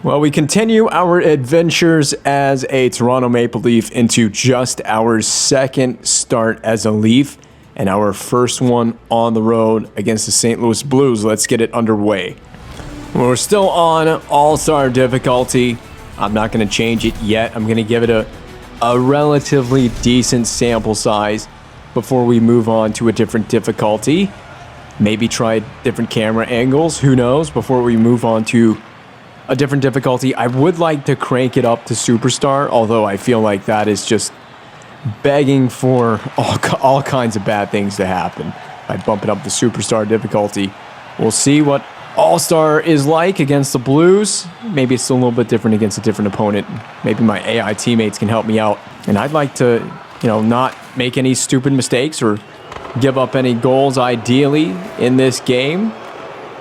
Well, we continue our adventures as a Toronto Maple Leaf into just our second start as a Leaf and our first one on the road against the St. Louis Blues. Let's get it underway. We're still on All-Star difficulty. I'm not going to change it yet. I'm going to give it a relatively decent sample size before we move on to a different difficulty. Maybe try different camera angles, who knows, before we move on to a different difficulty. I would like to crank it up to Superstar, although I feel like that is just begging for all kinds of bad things to happen by bumping up the Superstar difficulty. We'll see what All-Star is like against the Blues. Maybe it's a little bit different against a different opponent. Maybe my AI teammates can help me out. And I'd like to, not make any stupid mistakes or give up any goals ideally in this game.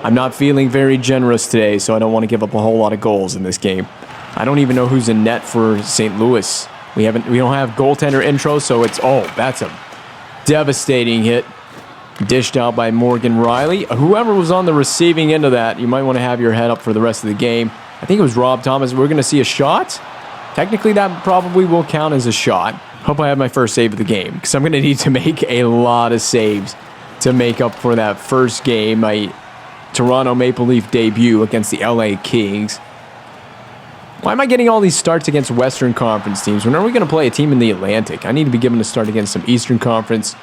I'm not feeling very generous today, so I don't want to give up a whole lot of goals in this game. I don't even know who's in net for St. Louis. We don't have goaltender intro, so that's a devastating hit. Dished out by Morgan Riley. Whoever was on the receiving end of that, you might want to have your head up for the rest of the game. I think it was Rob Thomas. We're going to see a shot. Technically, that probably will count as a shot. Hope I have my first save of the game, because I'm going to need to make a lot of saves to make up for that first game, my Toronto Maple Leaf debut against the LA Kings. Why am I getting all these starts against Western Conference teams? When are we going to play a team in the Atlantic? I need to be given a start against some Eastern Conference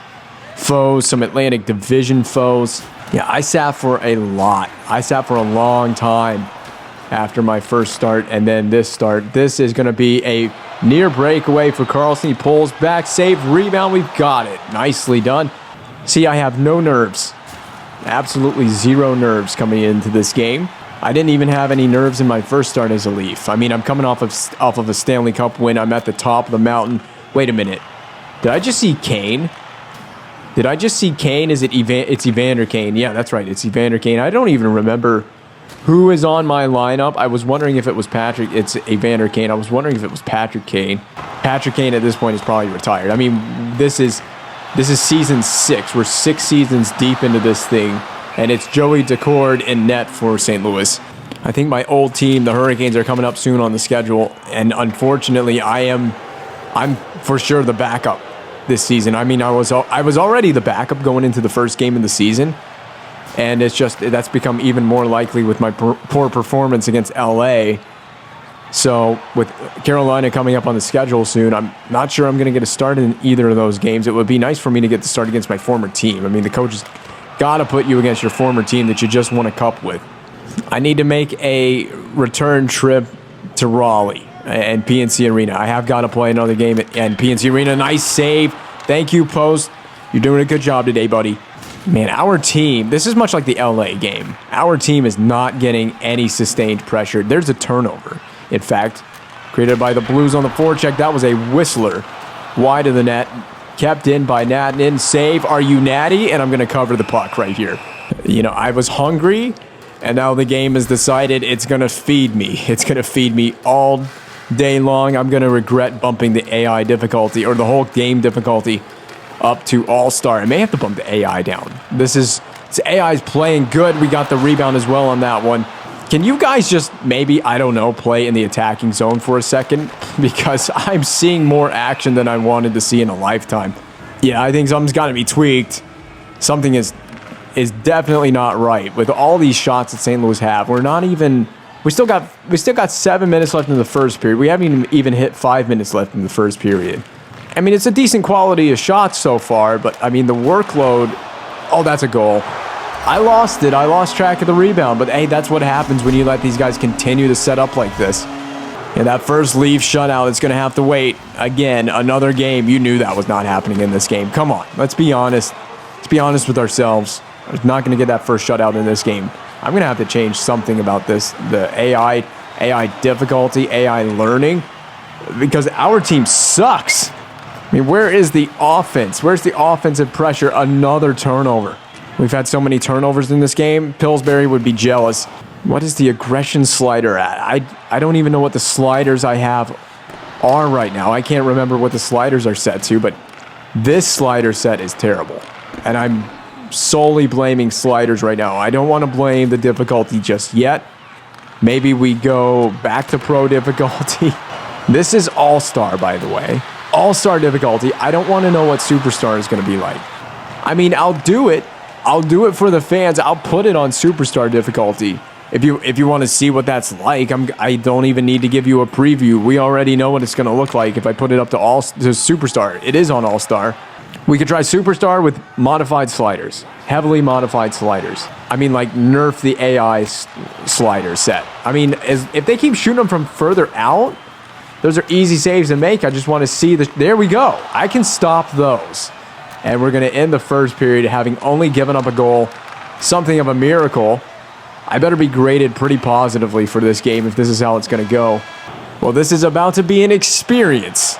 foes, some Atlantic Division foes. Yeah, I sat for a lot. I sat for a long time after my first start, and then this start. This is going to be a near breakaway for Carlson. He pulls back, save, rebound. We've got it. Nicely done. See, I have no nerves. Absolutely zero nerves coming into this game. I didn't even have any nerves in my first start as a Leaf. I mean, I'm coming off of a Stanley Cup win. I'm at the top of the mountain. Wait a minute. Did I just see Kane? Did I just see Kane? It's Evander Kane. Yeah, that's right. It's Evander Kane. I don't even remember who is on my lineup. I was wondering if it was Patrick. It's Evander Kane. I was wondering if it was Patrick Kane. Patrick Kane at this point is probably retired. I mean, this is season 6. We're 6 seasons deep into this thing, and it's Joey Decord in net for St. Louis. I think my old team, the Hurricanes, are coming up soon on the schedule, and unfortunately, I'm for sure the backup this season. I mean, I was already the backup going into the first game of the season, and that's become even more likely with my poor performance against LA. So with Carolina coming up on the schedule soon, I'm not sure I'm going to get a start in either of those games. It would be nice for me to get the start against my former team. I mean, the coach has got to put you against your former team that you just won a cup with. I need to make a return trip to Raleigh and PNC Arena. I have got to play another game at PNC Arena. Nice save. Thank you, Post. You're doing a good job today, buddy. Man, our team, this is much like the LA game. Our team is not getting any sustained pressure. There's a turnover. In fact, created by the Blues on the forecheck. That was a whistler wide of the net. Kept in by Natten. Save. Are you Natty? And I'm going to cover the puck right here. I was hungry, and now the game has decided it's going to feed me. It's going to feed me all day long. I'm going to regret bumping the AI difficulty or the whole game difficulty up to All-Star. I may have to bump the AI down. This AI's playing good. We got the rebound as well on that one. Can you guys just maybe, I don't know, play in the attacking zone for a second? Because I'm seeing more action than I wanted to see in a lifetime. Yeah, I think something's got to be tweaked. Something is definitely not right. With all these shots that St. Louis have, we still got 7 minutes left in the first period. We haven't even hit 5 minutes left in the first period. I mean, it's a decent quality of shots so far, but I mean, the workload, that's a goal. I lost it. I lost track of the rebound, but hey, that's what happens when you let these guys continue to set up like this. And that first Leaf shutout is going to have to wait. Again, another game. You knew that was not happening in this game. Come on, let's be honest. Let's be honest with ourselves. I'm not going to get that first shutout in this game. I'm going to have to change something about this, the AI difficulty, AI learning, because our team sucks. I mean, where is the offense? Where's the offensive pressure? Another turnover. We've had so many turnovers in this game. Pillsbury would be jealous. What is the aggression slider at? I don't even know what the sliders I have are right now. I can't remember what the sliders are set to, but this slider set is terrible. And I'm solely blaming sliders right now. I don't want to blame the difficulty just yet. Maybe we go back to pro difficulty. This is all-star, by the way. All-star difficulty. I don't want to know what superstar is going to be like. I mean, I'll do it. I'll do it for the fans. I'll put it on superstar difficulty. If you want to see what that's like, I don't even need to give you a preview. We already know what it's going to look like if I put it up to superstar. It is on all-star. We could try superstar with modified sliders, heavily modified sliders. I mean, like nerf the AI slider set. I mean, if they keep shooting them from further out, those are easy saves to make. I just want to see there we go. I can stop those. And we're going to end the first period having only given up a goal. Something of a miracle. I better be graded pretty positively for this game if this is how it's going to go. Well, this is about to be an experience.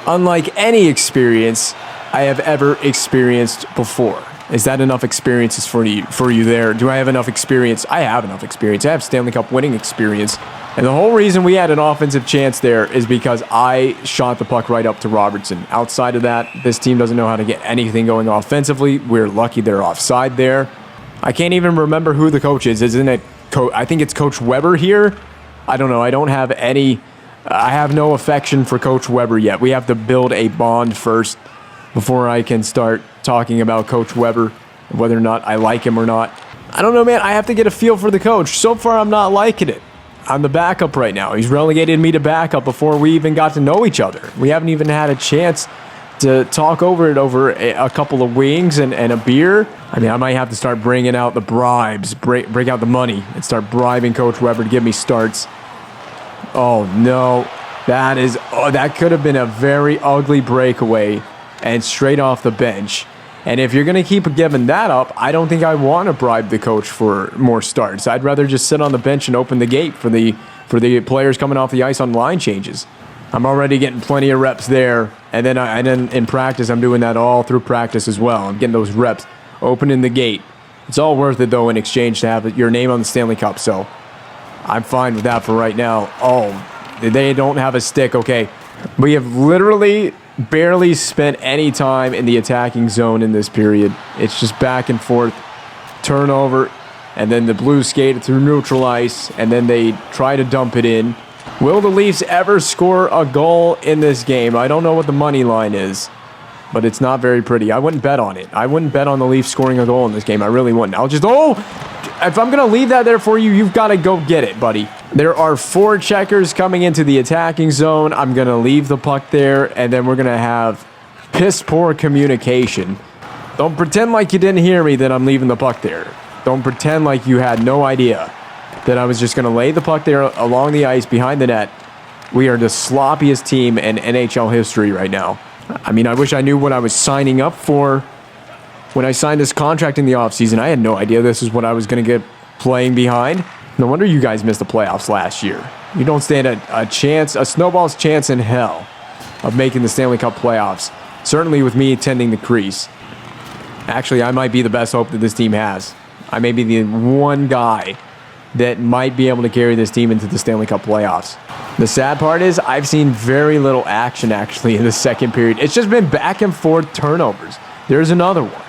Unlike any experience I have ever experienced before. Is that enough experiences for you there? Do I have enough experience? I have enough experience. I have Stanley Cup winning experience. And the whole reason we had an offensive chance there is because I shot the puck right up to Robertson. Outside of that, this team doesn't know how to get anything going offensively. We're lucky they're offside there. I can't even remember who the coach is. Isn't it? I think it's Coach Weber here. I don't know. I don't have any. I have no affection for Coach Weber yet. We have to build a bond first before I can start talking about Coach Weber, whether or not I like him or not. I don't know, man. I have to get a feel for the coach. So far, I'm not liking it. I'm the backup right now. He's relegated me to backup before we even got to know each other. We haven't even had a chance to talk over it over a couple of wings and a beer. I mean, I might have to start bringing out the bribes, break out the money, and start bribing Coach Weber to give me starts. Oh, no. That could have been a very ugly breakaway and straight off the bench. And if you're going to keep giving that up, I don't think I want to bribe the coach for more starts. I'd rather just sit on the bench and open the gate for the players coming off the ice on line changes. I'm already getting plenty of reps there. And then in practice, I'm doing that all through practice as well. I'm getting those reps, opening the gate. It's all worth it, though, in exchange to have your name on the Stanley Cup. So I'm fine with that for right now. Oh, they don't have a stick. Okay. We have literally barely spent any time in the attacking zone in this period. It's just back and forth, turnover, and then the Blues skate it through neutral ice, and then they try to dump it in. Will the Leafs ever score a goal in this game? I don't know what the money line is, but it's not very pretty. I wouldn't bet on it. I wouldn't bet on the Leafs scoring a goal in this game. I really wouldn't. If I'm going to leave that there for you, you've got to go get it, buddy. There are 4 checkers coming into the attacking zone. I'm going to leave the puck there, and then we're going to have piss-poor communication. Don't pretend like you didn't hear me that I'm leaving the puck there. Don't pretend like you had no idea that I was just going to lay the puck there along the ice behind the net. We are the sloppiest team in NHL history right now. I mean, I wish I knew what I was signing up for. When I signed this contract in the offseason, I had no idea this is what I was going to get playing behind. No wonder you guys missed the playoffs last year. You don't stand a snowball's chance in hell of making the Stanley Cup playoffs. Certainly with me tending the crease. Actually, I might be the best hope that this team has. I may be the one guy that might be able to carry this team into the Stanley Cup playoffs. The sad part is I've seen very little action actually in the second period. It's just been back and forth turnovers. There's another one.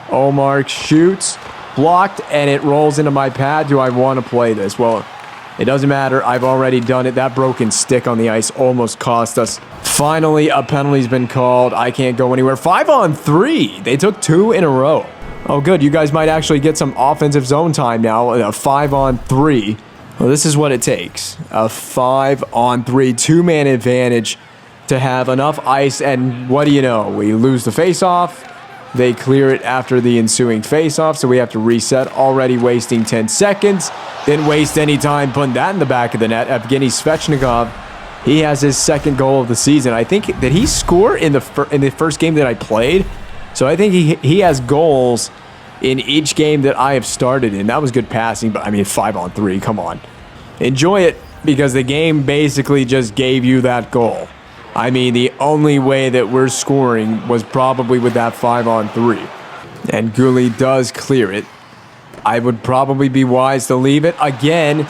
Omar shoots, blocked, and it rolls into my pad. Do I want to play this? Well, it doesn't matter. I've already done it. That broken stick on the ice almost cost us. Finally, a penalty's been called. I can't go anywhere. 5-on-3. They took 2 in a row. Oh, good. You guys might actually get some offensive zone time now. A 5-on-3. Well, this is what it takes. A 5-on-3, 2-man advantage to have enough ice. And what do you know? We lose the face-off. They clear it after the ensuing face-off, so we have to reset, already wasting 10 seconds. Didn't waste any time putting that in the back of the net. Evgeny Svechnikov, he has his second goal of the season. I think, did he score in the first game that I played? So I think he has goals in each game that I have started in. That was good passing, but I mean, 5-on-3, come on. Enjoy it, because the game basically just gave you that goal. I mean, the only way that we're scoring was probably with that 5-on-3. And Goalie does clear it. I would probably be wise to leave it. Again,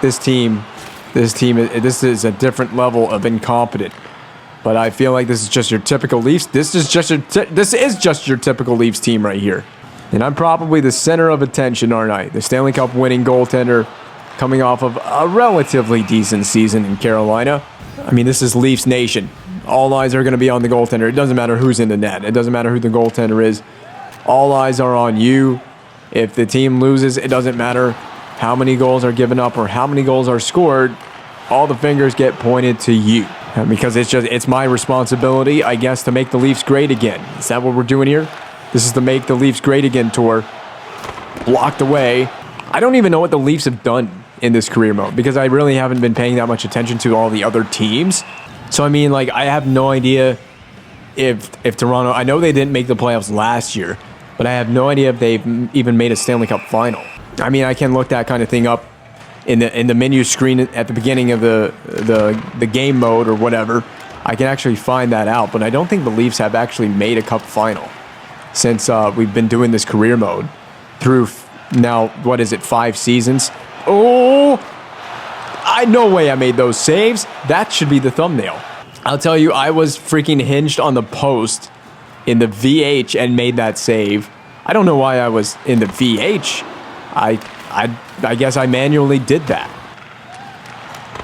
this is a different level of incompetent. But I feel like this is just your typical Leafs. This is just your typical Leafs team right here. And I'm probably the center of attention, aren't I? The Stanley Cup winning goaltender coming off of a relatively decent season in Carolina. I mean, this is Leafs Nation. All eyes are going to be on the goaltender. It doesn't matter who's in the net. It doesn't matter who the goaltender is. All eyes are on you. If the team loses, it doesn't matter how many goals are given up or how many goals are scored. All the fingers get pointed to you. Because it's my responsibility, I guess, to make the Leafs great again. Is that what we're doing here? This is the Make the Leafs Great Again tour. Blocked away. I don't even know what the Leafs have done in this career mode because I really haven't been paying that much attention to all the other teams. So, I mean, like, I have no idea if Toronto... I know they didn't make the playoffs last year, but I have no idea if they've even made a Stanley Cup final. I mean, I can look that kind of thing up in the menu screen at the beginning of the game mode or whatever. I can actually find that out, but I don't think the Leafs have actually made a cup final since we've been doing this career mode through now, what is it, 5 seasons? Oh, no way I made those saves. That should be the thumbnail. I'll tell you, I was freaking hinged on the post in the VH and made that save. I don't know why I was in the VH. I guess I manually did that.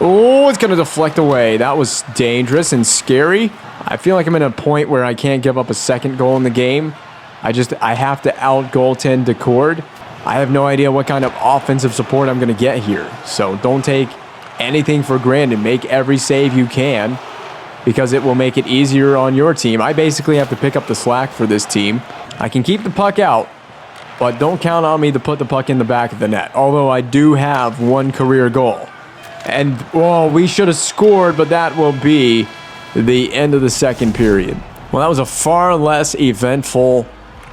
Oh, it's going to deflect away. That was dangerous and scary. I feel like I'm in a point where I can't give up a second goal in the game. I have to out-goaltend Decord. I have no idea what kind of offensive support I'm going to get here. So don't take anything for granted. Make every save you can because it will make it easier on your team. I basically have to pick up the slack for this team. I can keep the puck out, but don't count on me to put the puck in the back of the net. Although I do have 1 career goal. And, well, we should have scored, but that will be the end of the second period. Well, that was a far less eventful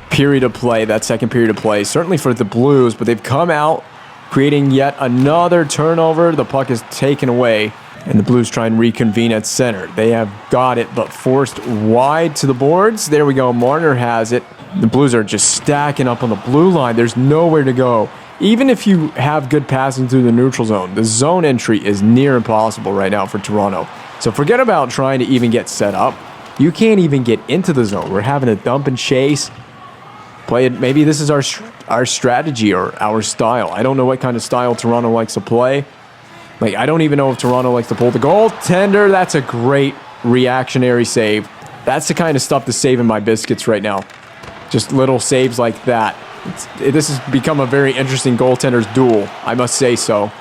period of play, that second period of play, certainly for the Blues, but they've come out creating yet another turnover. The puck is taken away, and the Blues try and reconvene at center. They have got it, but forced wide to the boards. There we go. Marner has it. The Blues are just stacking up on the blue line. There's nowhere to go. Even if you have good passing through the neutral zone, the zone entry is near impossible right now for Toronto. So forget about trying to even get set up. You can't even get into the zone. We're having a dump and chase. Play it. Maybe this is our strategy or our style. I don't know what kind of style Toronto likes to play. Like, I don't even know if Toronto likes to pull the goaltender. That's a great reactionary save. That's the kind of stuff that's saving my biscuits right now. Just little saves like that. This has become a very interesting goaltender's duel, I must say so.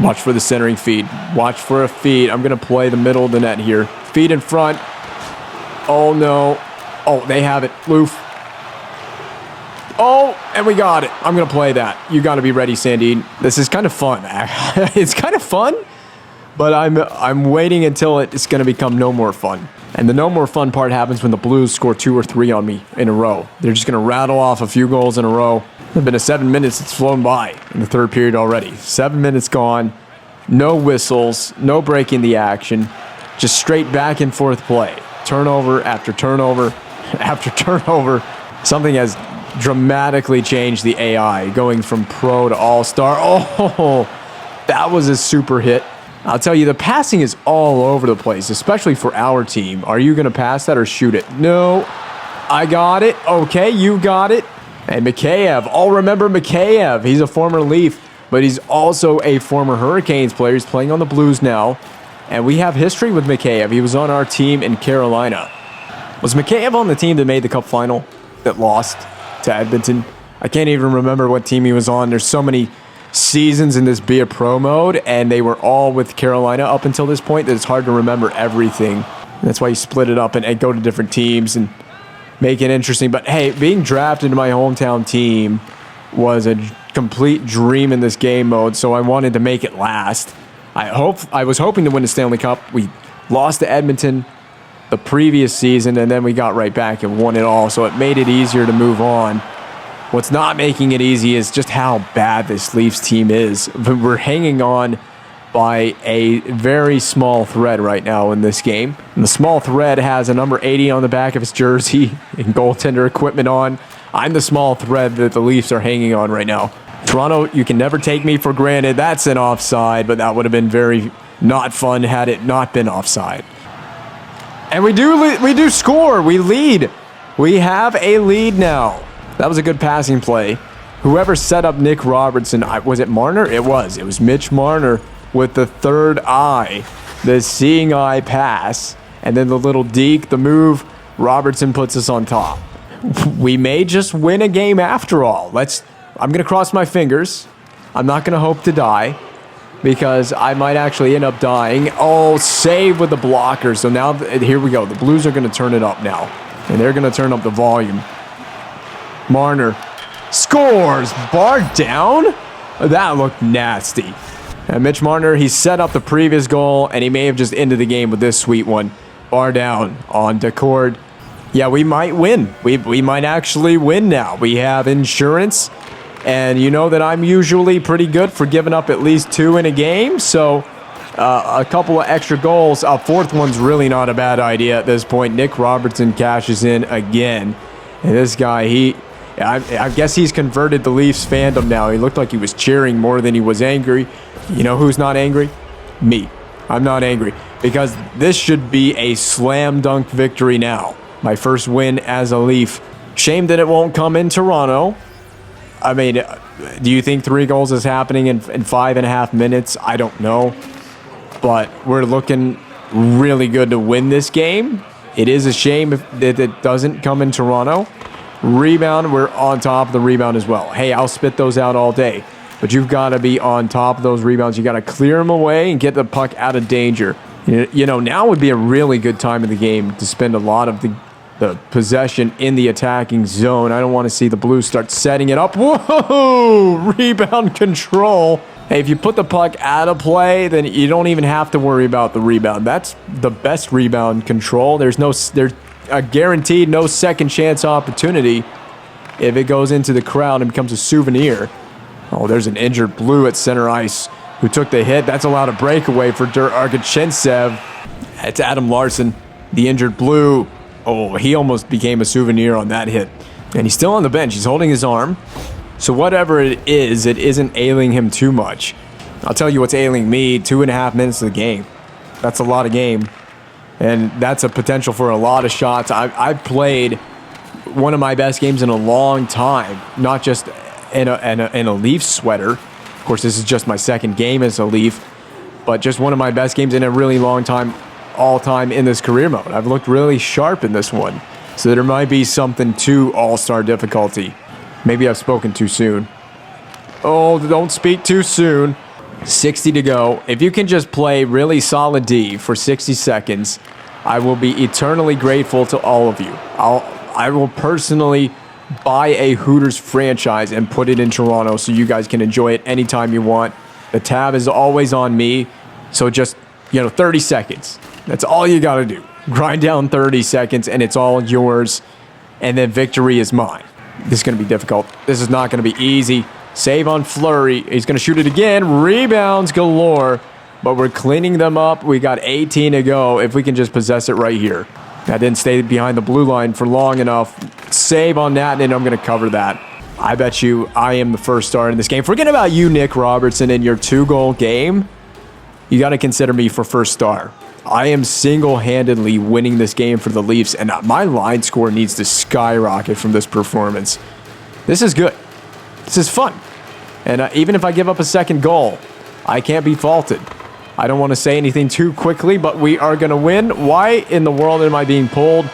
Watch for the centering feed. Watch for a feed. I'm going to play the middle of the net here. Feed in front. Oh, no. Oh, they have it. Loof. Oh, and we got it. I'm going to play that. You got to be ready, Sandy. This is kind of fun. It's kind of fun, but I'm waiting until it's going to become no more fun. And the no more fun part happens when the Blues score 2 or 3 on me in a row. They're just going to rattle off a few goals in a row. It's been a 7 minutes. It's flown by in the third period already. 7 minutes gone. No whistles. No breaking the action. Just straight back and forth play. Turnover after turnover after turnover. Something has dramatically changed the AI, going from pro to all-star. Oh, that was a super hit. I'll tell you, the passing is all over the place, especially for our team. Are you going to pass that or shoot it? No. I got it. Okay, you got it. And Mikheyev. All remember Mikheyev. He's a former Leaf, but he's also a former Hurricanes player. He's playing on the Blues now. And we have history with Mikheyev. He was on our team in Carolina. Was Mikheyev on the team that made the Cup final that lost to Edmonton? I can't even remember what team he was on. There's so many seasons in this Be a Pro mode, and they were all with Carolina up until this point that it's hard to remember everything. And that's why you split it up and go to different teams and make it interesting. But hey, being drafted to my hometown team was a complete dream in this game mode, so I wanted to make it last. I was hoping to win the Stanley Cup. We lost to Edmonton the previous season, and then we got right back and won it all, so it made it easier to move on. What's not making it easy is just how bad this Leafs team is. We're hanging on by a very small thread right now in this game. And the small thread has a number 80 on the back of his jersey and goaltender equipment on. I'm the small thread that the Leafs are hanging on right now. Toronto, you can never take me for granted. That's an offside, but that would have been very not fun had it not been offside. And we do score. We lead. We have a lead now. That was a good passing play. Whoever set up Nick Robertson, was it Marner? It was. It was Mitch Marner with the third eye, the seeing eye pass, and then the little deke, the move. Robertson puts us on top. We may just win a game after all. I'm going to cross my fingers. I'm not going to hope to die because I might actually end up dying. Oh, save with the blocker. So now, here we go. The Blues are going to turn it up now, and they're going to turn up the volume. Marner scores. Bar down? That looked nasty. And Mitch Marner, he set up the previous goal, and he may have just ended the game with this sweet one. Bar down on Decord. Yeah, we might win. We might actually win now. We have insurance, and you know that I'm usually pretty good for giving up at least 2 in a game, so a couple of extra goals. A fourth one's really not a bad idea at this point. Nick Robertson cashes in again, and this guy, I guess he's converted the Leafs fandom now. He looked like he was cheering more than he was angry. You know who's not angry? Me. I'm not angry because this should be a slam dunk victory now. My first win as a Leaf. Shame that it won't come in Toronto. I mean, do you think 3 goals is happening in 5.5 minutes? I don't know. But we're looking really good to win this game. It is a shame that it doesn't come in Toronto. Rebound, we're on top of the rebound as well. Hey, I'll spit those out all day. But you've got to be on top of those rebounds. You got to clear them away and get the puck out of danger. You know, now would be a really good time in the game to spend a lot of the possession in the attacking zone. I don't want to see the Blues start setting it up. Whoa! Rebound control. Hey, if you put the puck out of play, then you don't even have to worry about the rebound. That's the best rebound control. There's a guaranteed no second chance opportunity if it goes into the crowd and becomes a souvenir. Oh, there's an injured Blue at center ice who took the hit. That's allowed a breakaway for Argachintsev. It's Adam Larson, the injured Blue. Oh, he almost became a souvenir on that hit. And he's still on the bench. He's holding his arm. So whatever it isn't ailing him too much. I'll tell you what's ailing me, 2.5 minutes of the game. That's a lot of game. And that's a potential for a lot of shots. I've played one of my best games in a long time, not just in a Leafs sweater. Of course, this is just my second game as a Leaf, but just one of my best games in a really long time, all time in this career mode. I've looked really sharp in this one, so there might be something to all-star difficulty. Maybe I've spoken too soon. Oh, don't speak too soon. 60 to go. If you can just play really solid D for 60 seconds, I will be eternally grateful to all of you. I will personally buy a Hooters franchise and put it in Toronto so you guys can enjoy it anytime you want. The tab is always on me, so just, 30 seconds. That's all you got to do. Grind down 30 seconds, and it's all yours, and then victory is mine. This is going to be difficult. This is not going to be easy. Save on Fleury. He's going to shoot it again. Rebounds galore, but we're cleaning them up. We got 18 to go if we can just possess it right here. That didn't stay behind the blue line for long enough. Save on that, and I'm going to cover that. I bet you I am the first star in this game. Forget about you, Nick Robertson, in your 2-goal game. You got to consider me for first star. I am single-handedly winning this game for the Leafs, and my line score needs to skyrocket from this performance. This is good. This is fun. And even if I give up a second goal, I can't be faulted. I don't want to say anything too quickly, but we are going to win. Why in the world am I being pulled?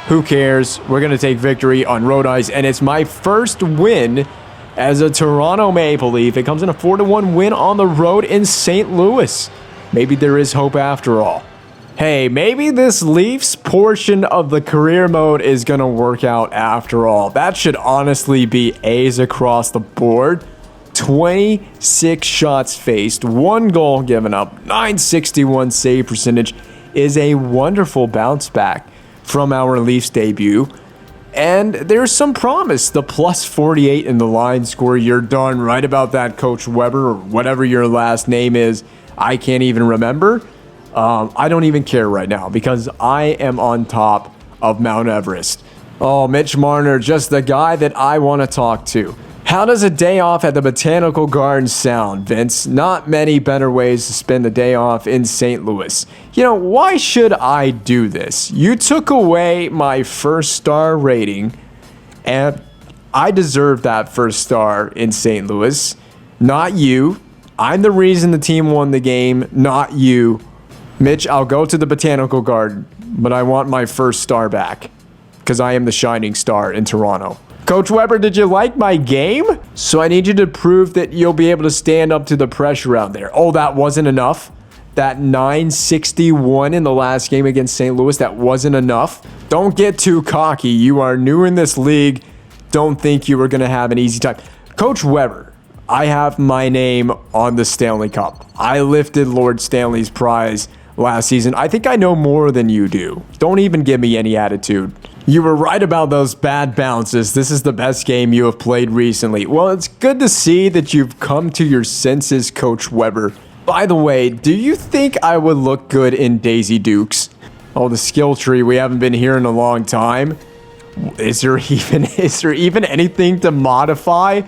Who cares? We're going to take victory on road ice, and it's my first win as a Toronto Maple Leaf. It comes in a 4-1 win on the road in St. Louis. Maybe there is hope after all. Hey, maybe this Leafs portion of the career mode is going to work out after all. That should honestly be A's across the board. 26 shots faced, 1 goal given up, 961 save percentage is a wonderful bounce back from our Leafs debut. And there's some promise. The plus 48 in the line score. You're darn right about that, Coach Weber, or whatever your last name is. I can't even remember. I don't even care right now because I am on top of Mount Everest. Oh, Mitch Marner, just the guy that I want to talk to. How does a day off at the Botanical Gardens sound, Vince? Not many better ways to spend the day off in St. Louis. Why should I do this? You took away my first star rating, and I deserve that first star in St. Louis, not you. I'm the reason the team won the game, not you. Mitch, I'll go to the Botanical Garden, but I want my first star back because I am the shining star in Toronto. Coach Weber, did you like my game? So I need you to prove that you'll be able to stand up to the pressure out there. Oh, that wasn't enough? That 961 in the last game against St. Louis, that wasn't enough? Don't get too cocky. You are new in this league. Don't think you were going to have an easy time. Coach Weber, I have my name on the Stanley Cup. I lifted Lord Stanley's prize last season. I think I know more than you do. Don't even give me any attitude. You were right about those bad bounces. This is the best game you have played recently. Well, it's good to see that you've come to your senses, Coach Weber. By the way, do you think I would look good in Daisy Dukes? Oh, the skill tree we haven't been here in a long time. Is there even anything to modify?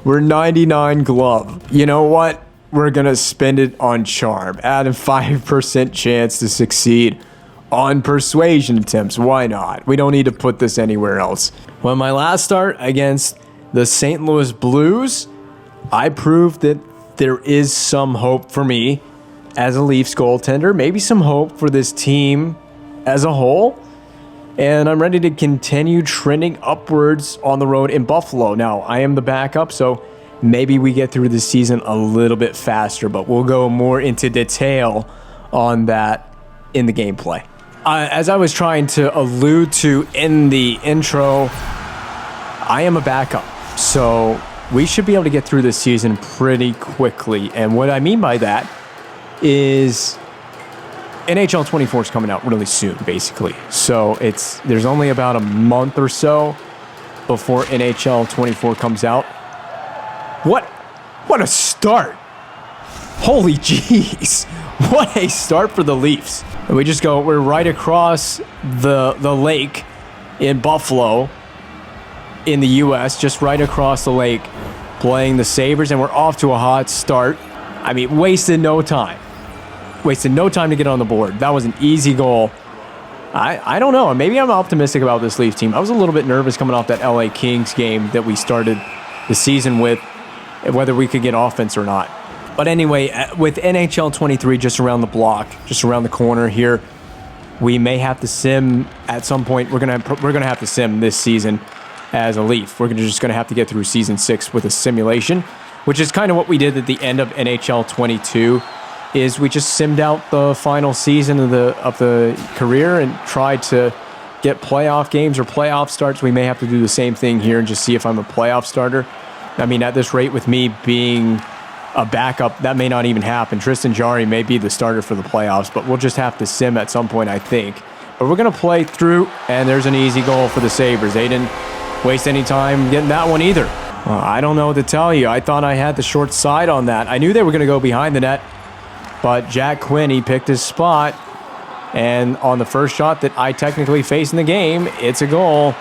We're 99 glove. You know what? We're going to spend it on charm. Add a 5% chance to succeed on persuasion attempts. Why not? We don't need to put this anywhere else. When my last start against the St. Louis Blues, I proved that there is some hope for me as a Leafs goaltender. Maybe some hope for this team as a whole. And I'm ready to continue trending upwards on the road in Buffalo. Now, I am the backup, so maybe we get through the season a little bit faster, but we'll go more into detail on that in the gameplay. As I was trying to allude to in the intro, I am a backup, so we should be able to get through this season pretty quickly. And what I mean by that is NHL 24 is coming out really soon, basically. So there's only about a month or so before NHL 24 comes out. What a start! Holy jeez! What a start for the Leafs. And we're right across the lake in Buffalo in the U.S., just right across the lake, playing the Sabres, and we're off to a hot start. I mean, wasted no time to get on the board. That was an easy goal. I don't know. Maybe I'm optimistic about this Leafs team. I was a little bit nervous coming off that LA Kings game that we started the season with, whether we could get offense or not. But anyway, with NHL 23 just around the block, just around the corner here, we may have to sim at some point. We're gonna have to sim this season as a Leaf. We're just gonna have to get through season 6 with a simulation, which is kind of what we did at the end of NHL 22. Is we just simmed out the final season of the career and tried to get playoff games or playoff starts. We may have to do the same thing here and just see if I'm a playoff starter. I mean, at this rate, with me being a backup, that may not even happen. Tristan Jarry may be the starter for the playoffs, but we'll just have to sim at some point, I think. But we're going to play through, and there's an easy goal for the Sabres. They didn't waste any time getting that one either. I don't know what to tell you. I thought I had the short side on that. I knew they were going to go behind the net. But Jack Quinn, he picked his spot, and on the first shot that I technically face in the game, it's a goal.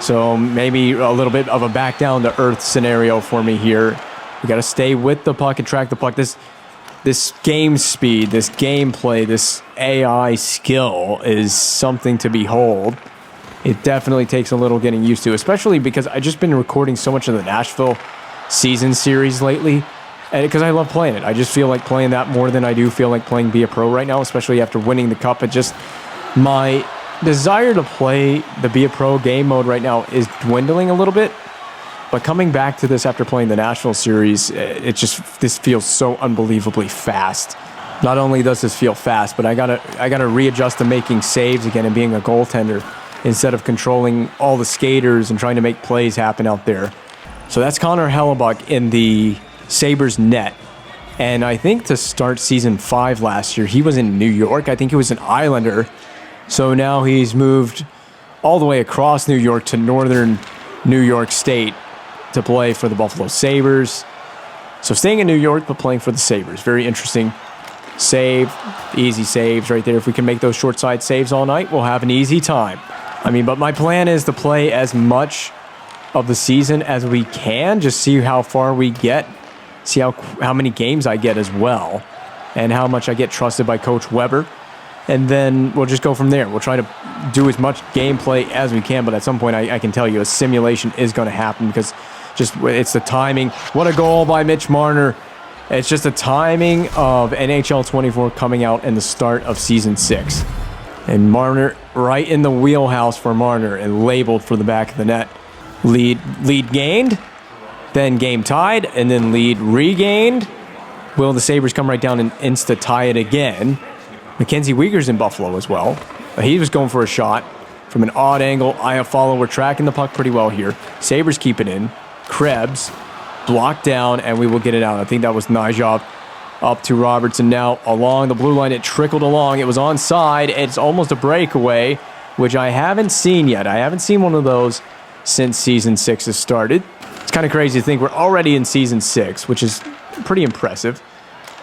So maybe a little bit of a back down to earth scenario for me here. We got to stay with the puck and track the puck. This game speed, this gameplay, this AI skill is something to behold. It definitely takes a little getting used to, especially because I've just been recording so much of the Nashville season series lately. And because I love playing it. I just feel like playing that more than I do feel like playing Be a Pro right now, especially after winning the Cup. It just, my desire to play the Be a Pro game mode right now is dwindling a little bit. But coming back to this after playing the Nashville series, this feels so unbelievably fast. Not only does this feel fast, but I gotta readjust to making saves again and being a goaltender instead of controlling all the skaters and trying to make plays happen out there. So that's Connor Hellebuck in the Sabres net. And I think to start season 5 last year, he was in New York. I think he was an Islander. So now he's moved all the way across New York to northern New York State to play for the Buffalo Sabres. So staying in New York, but playing for the Sabres. Very interesting save. Easy saves right there. If we can make those short side saves all night, we'll have an easy time. I mean, but my plan is to play as much of the season as we can. Just see how far we get. See how many games I get as well, and how much I get trusted by Coach Weber. and then we'll just go from there. We'll try to do as much gameplay as we can, but at some point I can tell you a simulation is going to happen because it's the timing. What a goal by Mitch Marner. It's just the timing of NHL 24 coming out and the start of Season 6. And Marner right in the wheelhouse for Marner and labeled for the back of the net. Lead gained, then game tied, and then lead regained. Will the Sabres come right down and insta-tie it again? Mackenzie Weegar's in Buffalo as well. He was going for a shot from an odd angle. Iafallo, we're tracking the puck pretty well here. Sabres keep it in. Krebs blocked down, and we will get it out. I think that was Nyjov up to Robertson now along the blue line. It trickled along. It was onside. It's almost a breakaway, which I haven't seen yet. I haven't seen one of those since Season 6 has started. It's kind of crazy to think we're already in Season 6, which is pretty impressive.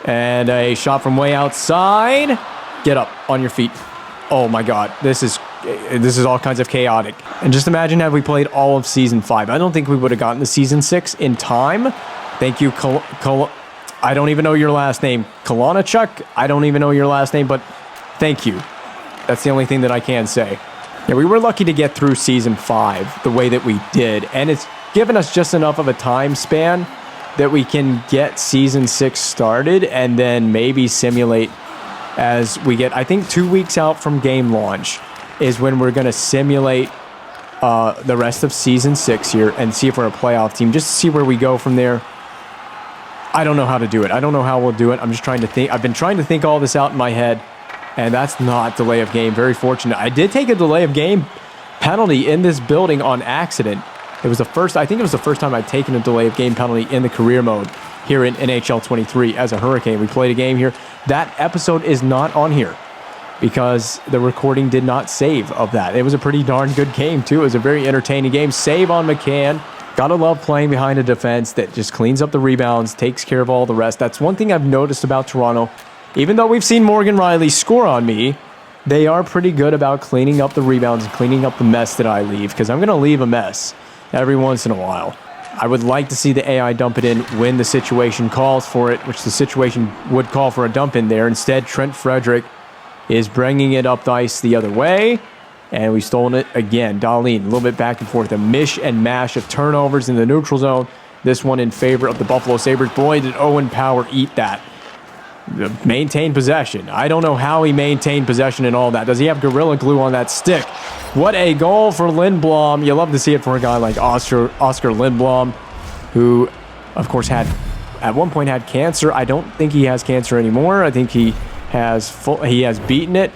And a shot from way outside. Get up on your feet. Oh my God, this is all kinds of chaotic. And just imagine had we played all of Season 5. I don't think we would have gotten to Season 6 in time. Thank you, I don't even know your last name. Kolonachuk? I don't even know your last name, but thank you. That's the only thing that I can say. Yeah, we were lucky to get through Season 5 the way that we did, and it's given us just enough of a time span that we can get Season 6 started and then maybe simulate as we get, I think 2 weeks out from game launch is when we're going to simulate the rest of Season 6 here and see if we're a playoff team, just to see where we go from there. I don't know how to do it. I don't know how we'll do it. I'm just trying to think. I've been trying to think all this out in my head, and that's not delay of game. Very fortunate. I did take a delay of game penalty in this building on accident. It was the first, I think it was the first time I'd taken a delay of game penalty in the career mode here in NHL 23 as a Hurricane. We played a game here. That episode is not on here because the recording did not save of that. It was a pretty darn good game too. It was a very entertaining game. Save on McCann. Gotta love playing behind a defense that just cleans up the rebounds, takes care of all the rest. That's one thing I've noticed about Toronto. Even though we've seen Morgan Rielly score on me, they are pretty good about cleaning up the rebounds and cleaning up the mess that I leave, because I'm going to leave a mess every once in a while. I would like to see the AI dump it in when the situation calls for it, which the situation would call for a dump in there. Instead, Trent Frederick is bringing it up the ice the other way, and we've stolen it again. Dahlin, a little bit back and forth, a mish and mash of turnovers in the neutral zone. This one in favor of the Buffalo Sabres. Boy, did Owen Power eat that. Maintain possession. I don't know how he maintained possession and all that. Does he have Gorilla Glue on that stick? What a goal for Lindblom. You love to see it for a guy like Oscar Lindblom, who, of course, at one point had cancer. I don't think he has cancer anymore. I think he has beaten it.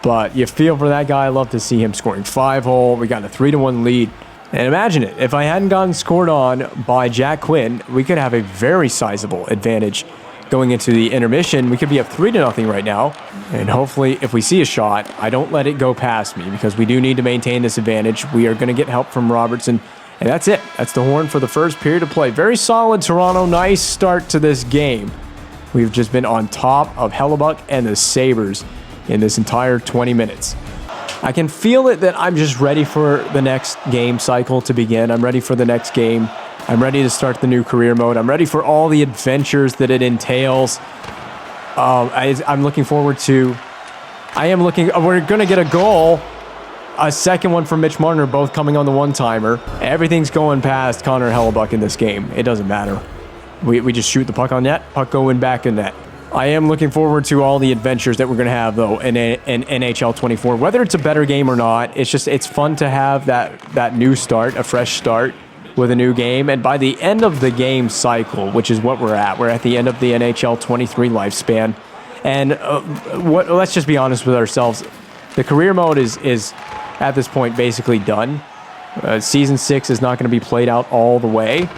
But you feel for that guy. I love to see him scoring 5-hole. We got a 3-1 lead. And imagine it. If I hadn't gotten scored on by Jack Quinn, we could have a very sizable advantage going into the intermission. We could be up 3-0 right now. And hopefully, if we see a shot, I don't let it go past me, because we do need to maintain this advantage. We are going to get help from Robertson. And that's it. That's the horn for the first period of play. Very solid, Toronto. Nice start to this game. We've just been on top of Hellebuck and the Sabres in this entire 20 minutes. I can feel it that I'm just ready for the next game cycle to begin. I'm ready for the next game. I'm ready to start the new career mode. I'm ready for all the adventures that it entails. I'm looking forward to... We're going to get a goal. A second one from Mitch Marner, both coming on the one-timer. Everything's going past Connor Hellebuck in this game. It doesn't matter. We just shoot the puck on net, puck going back in net. I am looking forward to all the adventures that we're going to have, though, in NHL 24. Whether it's a better game or not, it's fun to have that new start, a fresh start with a new game. And by the end of the game cycle, which is what we're at the end of the NHL 23 lifespan. And let's just be honest with ourselves. The career mode is at this point basically done. Season 6 is not going to be played out all the way.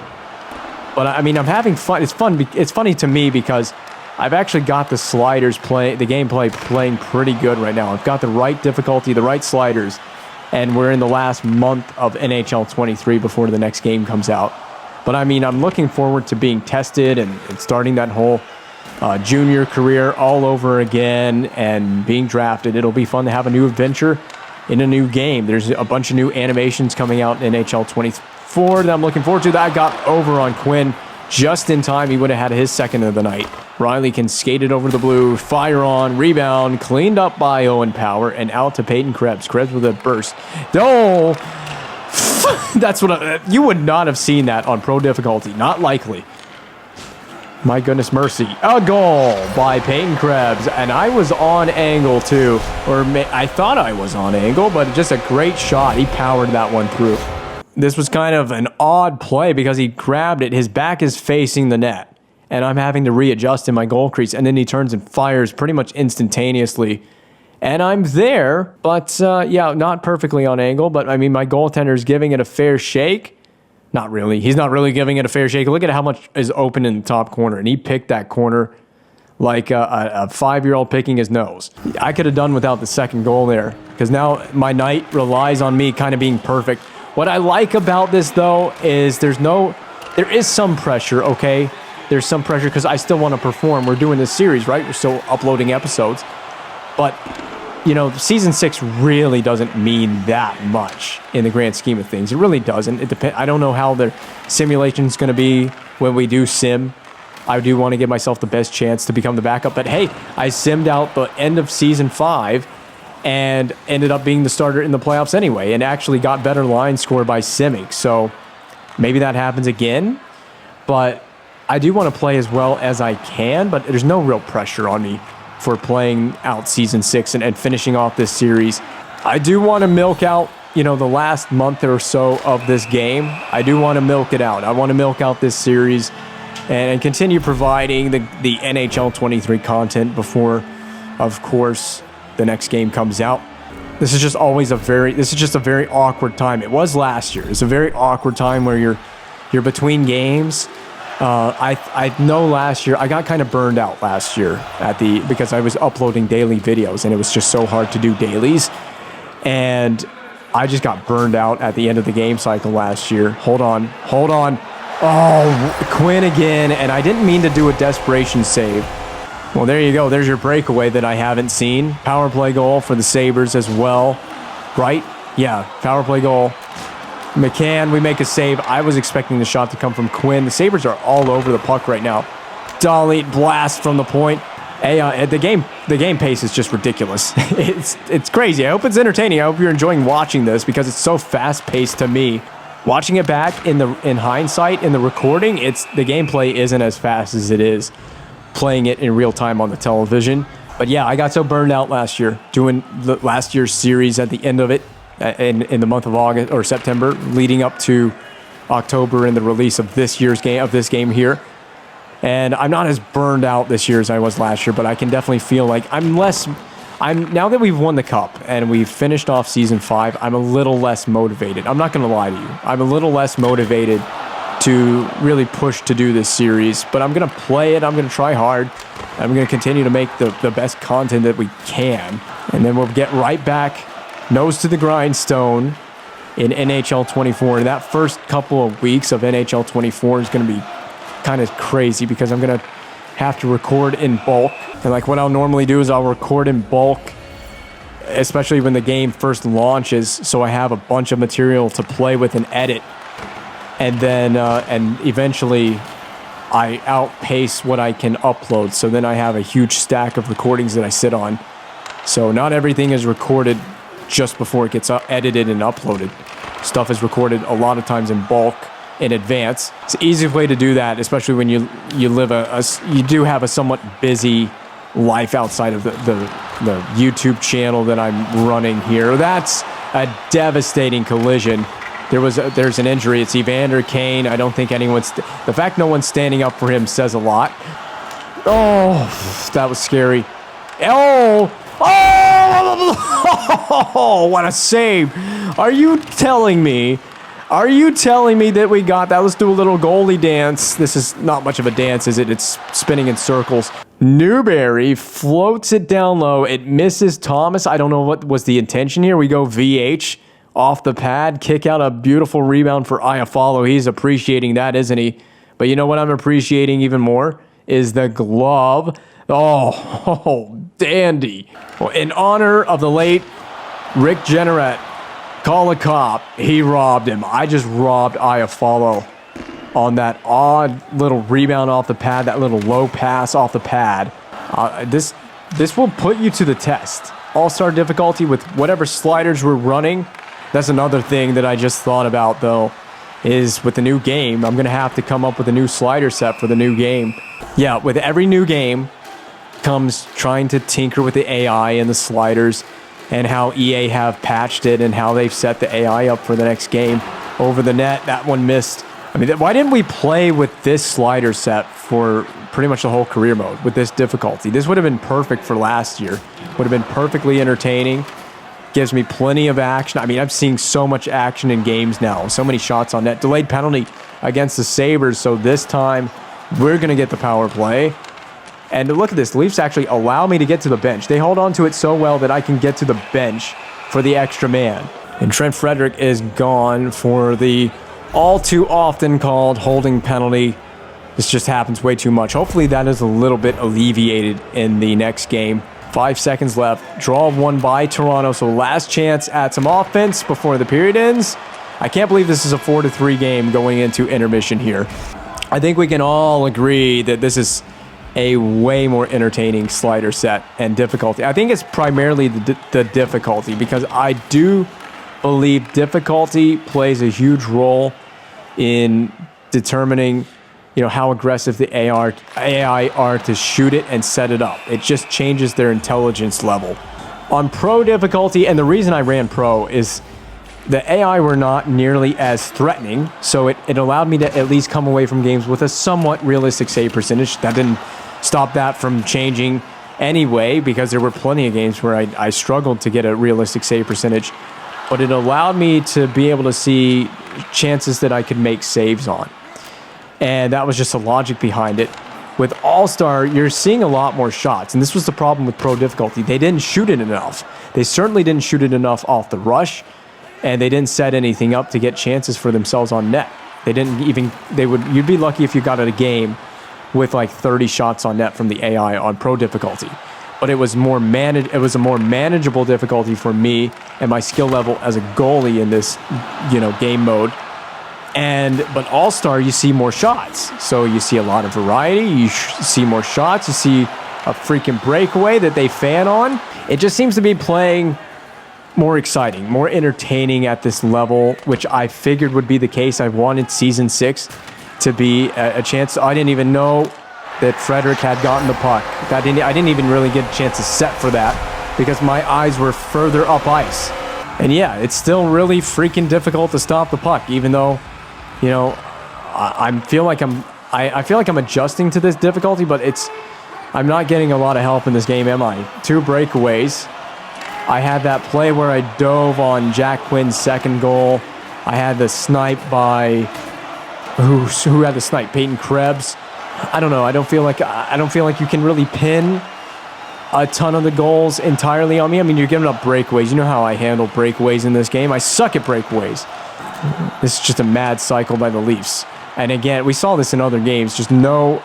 But I mean, I'm having fun. It's fun. It's funny to me because I've actually got the sliders the gameplay playing pretty good right now. I've got the right difficulty, the right sliders, and we're in the last month of NHL 23 before the next game comes out. But I mean, I'm looking forward to being tested and starting that whole junior career all over again and being drafted. It'll be fun to have a new adventure in a new game. There's a bunch of new animations coming out in NHL 24 that I'm looking forward to. That got over on Quinn. just in time. He would have had his second of the night. Riley can skate it over the blue, fire on, rebound, cleaned up by Owen Power, and out to Peyton Krebs. Krebs with a burst. Oh, that's what you would not have seen that on pro difficulty. Not likely. My goodness mercy. A goal by Peyton Krebs. And I was on angle too. Or I thought I was on angle, but just a great shot. He powered that one through. This was kind of an odd play because he grabbed it. His back is facing the net. And I'm having to readjust in my goal crease. And then he turns and fires pretty much instantaneously. And I'm there, but yeah, not perfectly on angle. But I mean, my goaltender is giving it a fair shake. Not really. He's not really giving it a fair shake. Look at how much is open in the top corner. And he picked that corner like a 5-year-old picking his nose. I could have done without the second goal there because now my night relies on me kind of being perfect. What I like about this, though, is there is some pressure, okay? There's some pressure because I still want to perform. We're doing this series, right? We're still uploading episodes. But you know, season 6 really doesn't mean that much in the grand scheme of things. It really doesn't. It depends. I don't know how the simulation is going to be when we do sim. I do want to give myself the best chance to become the backup. But hey, I simmed out the end of season 5 and ended up being the starter in the playoffs anyway, and actually got better line score by simming. So maybe that happens again. But I do want to play as well as I can. But there's no real pressure on me for playing out season 6 and finishing off this series. I do want to milk out, you know, the last month or so of this game. I do want to milk it out. I want to milk out this series and continue providing the NHL 23 content before, of course, the next game comes out. This is just a very awkward time. It was last year. It's a very awkward time where you're between games. I know last year I got kind of burned out last year because I was uploading daily videos and it was just so hard to do dailies, and I just got burned out at the end of the game cycle last year. Hold on. Oh, Quinn again, and I didn't mean to do a desperation save. Well, there you go. There's your breakaway that I haven't seen. Power play goal for the Sabres as well, right? Yeah, power play goal. McCann, we make a save. I was expecting the shot to come from Quinn. The Sabres are all over the puck right now. Dolly blast from the point. Hey, the game pace is just ridiculous. It's crazy. I hope it's entertaining. I hope you're enjoying watching this because it's so fast paced to me. Watching it back in hindsight in the recording, the gameplay isn't as fast as it is playing it in real time on the television. But yeah, I got so burned out last year doing last year's series at the end of it. In the month of August or September, leading up to October and the release of this game here. And I'm not as burned out this year as I was last year, but I can definitely feel like now that we've won the cup and we've finished off season 5, I'm a little less motivated. I'm not going to lie to you. I'm a little less motivated to really push to do this series, but I'm going to play it. I'm going to try hard. I'm going to continue to make the best content that we can. And then we'll get right back nose to the grindstone in NHL 24. And that first couple of weeks of NHL 24 is going to be kind of crazy because I'm going to have to record in bulk. And like what I'll normally do is I'll record in bulk, especially when the game first launches, so I have a bunch of material to play with and edit. And then and eventually I outpace what I can upload. So then I have a huge stack of recordings that I sit on. So not everything is recorded just before it gets edited and uploaded. Stuff is recorded a lot of times in bulk in advance. It's the easiest way to do that, especially when you do have a somewhat busy life outside of the YouTube channel that I'm running here. That's a devastating collision. There's an injury. It's Evander Kane. I don't think the fact no one's standing up for him says a lot. Oh, that was scary. Oh, what a save. Are you telling me that we got that? Let's do a little goalie dance. This is not much of a dance, is it? It's spinning in circles. Newberry floats it down low. It misses Thomas. I don't know what was the intention here. We go VH off the pad, kick out a beautiful rebound for Iafallo. He's appreciating that, isn't he? But you know what I'm appreciating even more is the glove. Oh, dandy. Well, in honor of the late Rick Jenneret, call a cop. He robbed him. I just robbed Iafallo. on that odd little rebound off the pad, that little low pass off the pad. This will put you to the test. All-star difficulty with whatever sliders we're running. That's another thing that I just thought about, though, is with the new game, I'm going to have to come up with a new slider set for the new game. Yeah, with every new game comes trying to tinker with the AI and the sliders and how EA have patched it and how they've set the AI up for the next game. Over the net, that one missed. I mean, why didn't we play with this slider set for pretty much the whole career mode with this difficulty? This would have been perfect for last year. Would have been perfectly entertaining. Gives me plenty of action. I mean, I'm seeing so much action in games now. So many shots on net. Delayed penalty against the Sabres. So this time, we're going to get the power play. And look at this. The Leafs actually allow me to get to the bench. They hold on to it so well that I can get to the bench for the extra man. And Trent Frederick is gone for the all too often called holding penalty. This just happens way too much. Hopefully that is a little bit alleviated in the next game. 5 seconds left. Draw one by Toronto. So last chance at some offense before the period ends. I can't believe this is a 4-3 game going into intermission here. I think we can all agree that this is a way more entertaining slider set and difficulty. I think it's primarily the difficulty, because I do believe difficulty plays a huge role in determining, how aggressive the AI are to shoot it and set it up. It just changes their intelligence level. On pro difficulty, and the reason I ran pro is the AI were not nearly as threatening, so it allowed me to at least come away from games with a somewhat realistic save percentage. That didn't stop that from changing anyway, because there were plenty of games where I struggled to get a realistic save percentage, but it allowed me to be able to see chances that I could make saves on. And that was just the logic behind it. With All-Star, you're seeing a lot more shots. And this was the problem with pro difficulty. They didn't shoot it enough. They certainly didn't shoot it enough off the rush. And they didn't set anything up to get chances for themselves on net. You'd be lucky if you got at a game with like 30 shots on net from the AI on pro difficulty. But it was a more manageable difficulty for me and my skill level as a goalie in this, game mode. But All-Star, you see more shots. So you see a lot of variety. You see more shots. You see a freaking breakaway that they fan on. It just seems to be playing more exciting, more entertaining at this level, which I figured would be the case. I wanted Season 6 to be a chance. I didn't even know that Frederick had gotten the puck. I didn't even really get a chance to set for that because my eyes were further up ice. And yeah, it's still really freaking difficult to stop the puck, even though, I feel like I'm adjusting to this difficulty, but I'm not getting a lot of help in this game, am I? 2 breakaways. I had that play where I dove on Jack Quinn's second goal. I had the snipe by who had the snipe? Peyton Krebs. I don't know. I don't feel like you can really pin a ton of the goals entirely on me. I mean, you're giving up breakaways. You know how I handle breakaways in this game. I suck at breakaways. This is just a mad cycle by the Leafs. And again, we saw this in other games. Just no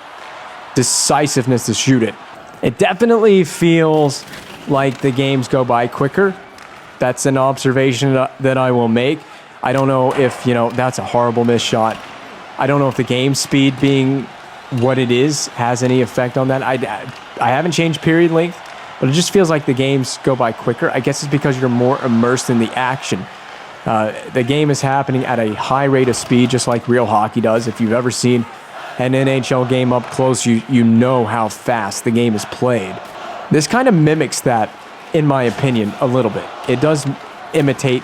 decisiveness to shoot it. It definitely feels like the games go by quicker. That's an observation that I will make. I don't know if, that's a horrible missed shot. I don't know if the game speed being what it is has any effect on that. I haven't changed period length, but it just feels like the games go by quicker. I guess it's because you're more immersed in the action. The game is happening at a high rate of speed, just like real hockey does. If you've ever seen an NHL game up close, you know how fast the game is played. This kind of mimics that, in my opinion, a little bit. It does imitate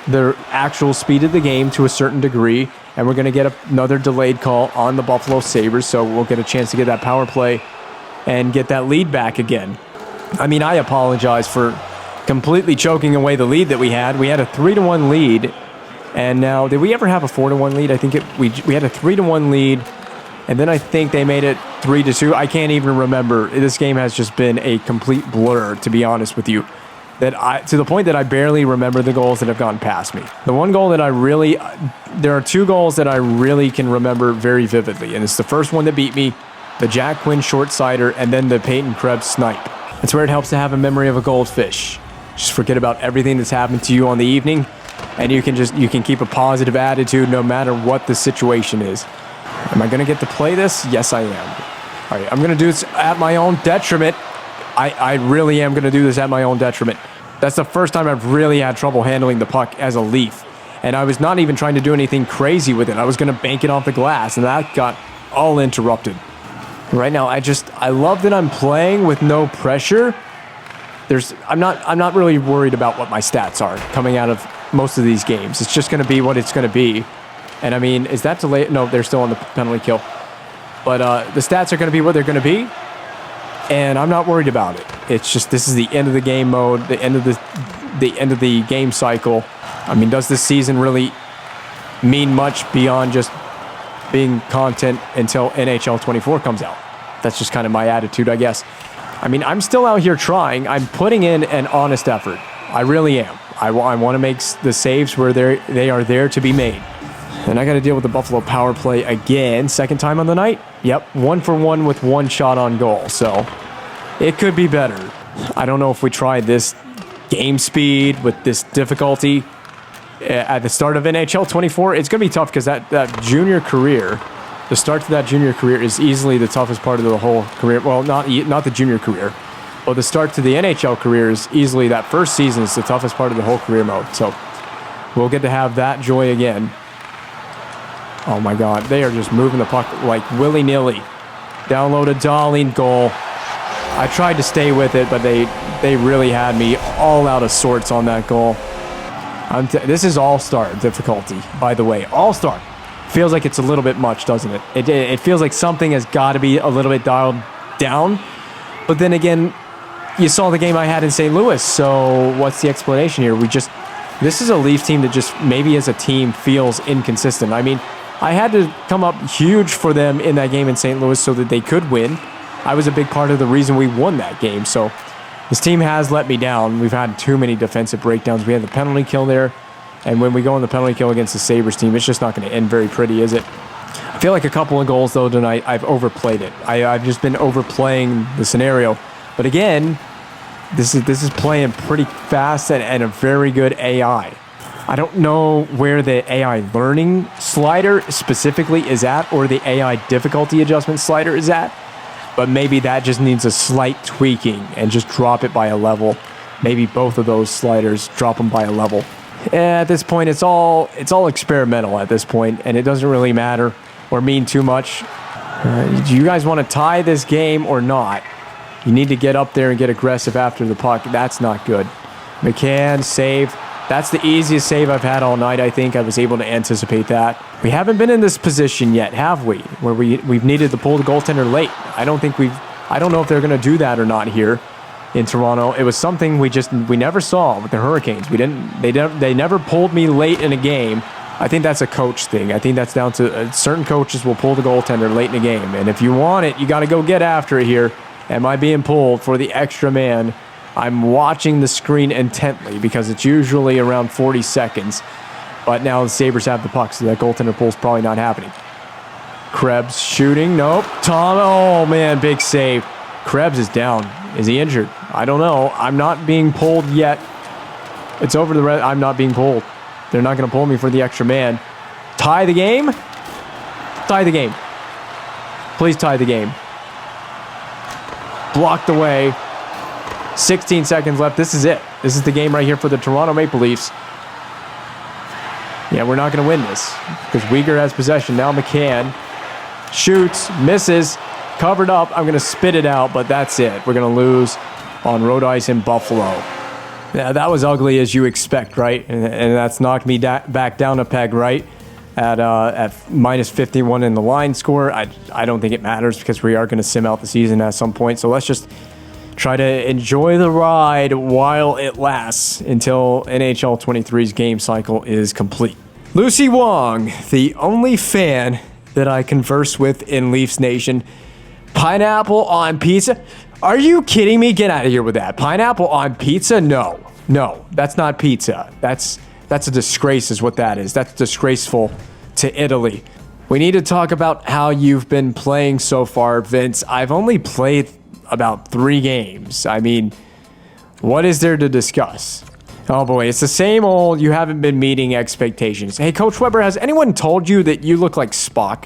the actual speed of the game to a certain degree, and we're going to get another delayed call on the Buffalo Sabres, so we'll get a chance to get that power play and get that lead back again. I mean, I apologize for completely choking away the lead that we had. We had a 3-1 lead, and now, did we ever have a 4-1 lead? I think we had a 3-1 lead, and then I think they made it 3-2. I can't even remember. This game has just been a complete blur, to be honest with you. To the point that I barely remember the goals that have gone past me. There are 2 goals that I really can remember very vividly, and it's the first one that beat me, the Jack Quinn short-sider, and then the Peyton Krebs snipe. It's where it helps to have a memory of a goldfish. Just forget about everything that's happened to you on the evening, and you can keep a positive attitude no matter what the situation is. Am I going to get to play this? Yes, I am. All right, I'm going to do this at my own detriment. I really am going to do this at my own detriment. That's the first time I've really had trouble handling the puck as a Leaf. And I was not even trying to do anything crazy with it. I was going to bank it off the glass, and that got all interrupted. Right now, I love that I'm playing with no pressure. I'm not really worried about what my stats are coming out of most of these games. It's just going to be what it's going to be. And I mean, is that delayed? No, they're still on the penalty kill. But the stats are going to be what they're going to be. And I'm not worried about it. It's just this is the end of the game mode, the end of the game cycle. I mean, does this season really mean much beyond just being content until NHL 24 comes out? That's just kind of my attitude, I guess. I mean, I'm still out here trying. I'm putting in an honest effort. I really am. I want to make the saves where they are there to be made. And I got to deal with the Buffalo power play again. Second time on the night. Yep, 1-for-1 with one shot on goal. So it could be better. I don't know if we tried this game speed with this difficulty at the start of NHL 24. It's going to be tough because that junior career, the start to that junior career is easily the toughest part of the whole career. Well, not the junior career, but the start to the NHL career is easily that first season is the toughest part of the whole career mode. So we'll get to have that joy again. Oh my God, they are just moving the puck like willy-nilly. Downloaded Darling goal. I tried to stay with it, but they really had me all out of sorts on that goal. This is all-star difficulty, by the way. All-star. Feels like it's a little bit much, doesn't it? It feels like something has got to be a little bit dialed down. But then again, you saw the game I had in St. Louis, so what's the explanation here? This is a Leafs team that just maybe as a team feels inconsistent. I mean, I had to come up huge for them in that game in St. Louis so that they could win. I was a big part of the reason we won that game. So this team has let me down. We've had too many defensive breakdowns. We had the penalty kill there. And when we go on the penalty kill against the Sabres team, it's just not going to end very pretty, is it? I feel like a couple of goals, though, tonight, I've overplayed it. I've just been overplaying the scenario. But again, this is playing pretty fast and a very good AI. I don't know where the AI learning slider specifically is at or the AI difficulty adjustment slider is at, but maybe that just needs a slight tweaking and just drop it by a level. Maybe both of those sliders, drop them by a level. At this point, it's all experimental at this point, and it doesn't really matter or mean too much. Do you guys want to tie this game or not? You need to get up there and get aggressive after the puck. That's not good. McCann, save. That's the easiest save I've had all night, I think. I was able to anticipate that. We haven't been in this position yet, have we? Where we've needed to pull the goaltender late. I don't know if they're going to do that or not here in Toronto. It was something we never saw with the Hurricanes. They never pulled me late in a game. I think that's a coach thing. I think that's down to certain coaches will pull the goaltender late in a game. And if you want it, you got to go get after it here. Am I being pulled for the extra man? I'm watching the screen intently because it's usually around 40 seconds. But now the Sabres have the puck, so that goaltender pull's probably not happening. Krebs shooting. Nope. Tom. Oh, man, big save. Krebs is down. Is he injured? I don't know. I'm not being pulled yet. It's over the red. I'm not being pulled. They're not going to pull me for the extra man. Tie the game? Tie the game. Please tie the game. Blocked away. 16 seconds left. This is it. This is the game right here for the Toronto Maple Leafs. Yeah, we're not going to win this because Weegar has possession. Now McCann shoots, misses, covered up. I'm going to spit it out, but that's it. We're going to lose on road ice in Buffalo. Yeah, that was ugly as you expect, right? And that's knocked me back down a peg, right? At minus 51 in the line score. I don't think it matters because we are going to sim out the season at some point. So let's just try to enjoy the ride while it lasts until NHL 23's game cycle is complete. Lucy Wong, the only fan that I converse with in Leafs Nation. Pineapple on pizza? Are you kidding me? Get out of here with that. Pineapple on pizza? No, that's not pizza. That's a disgrace is what that is. That's disgraceful to Italy. We need to talk about how you've been playing so far, Vince. I've only played about 3 games. I mean, what is there to discuss? Oh boy, it's the same old, you haven't been meeting expectations. Hey, Coach Weber, has anyone told you that you look like Spock?